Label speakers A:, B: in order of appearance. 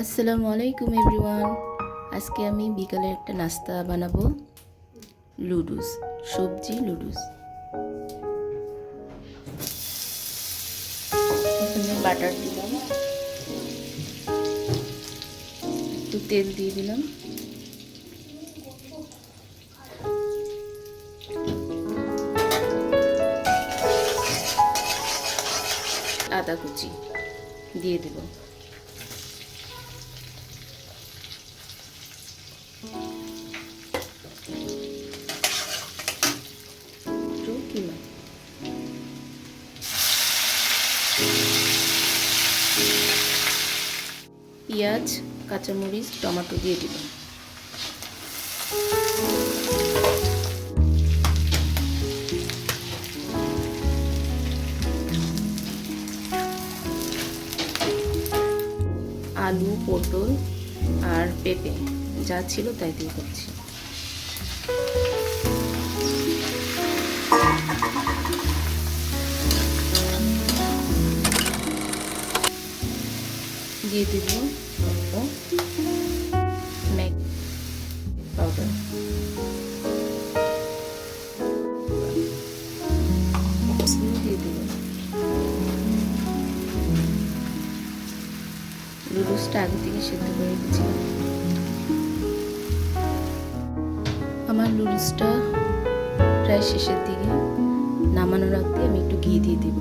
A: আসসালামু আলাইকুম এভরিওয়ান। আজকে আমি বিকালে একটা নাস্তা বানাবো, লুডুস, সবজি লুডুস। এখানে বাটার দিলাম, একটু তেল দিয়ে দিলাম, আদা কুচি দিয়ে দেব, একটু কিমা, পেঁয়াজ, কাঁচামরিচ, টমেটো দিয়ে দিলাম। আলু, পটল আর পেঁপে যা ছিল তাই দিয়ে করছি। দিয়ে দেব ম্যাগি পাউডার, দিয়ে দেব। লুডুসটা আগে থেকে সেদ্ধ করে রেখেছিলাম। আমার লুডুসটা প্রায় শেষের দিকে, নামানোর আগে আমি একটু ঘি দিয়ে দেব।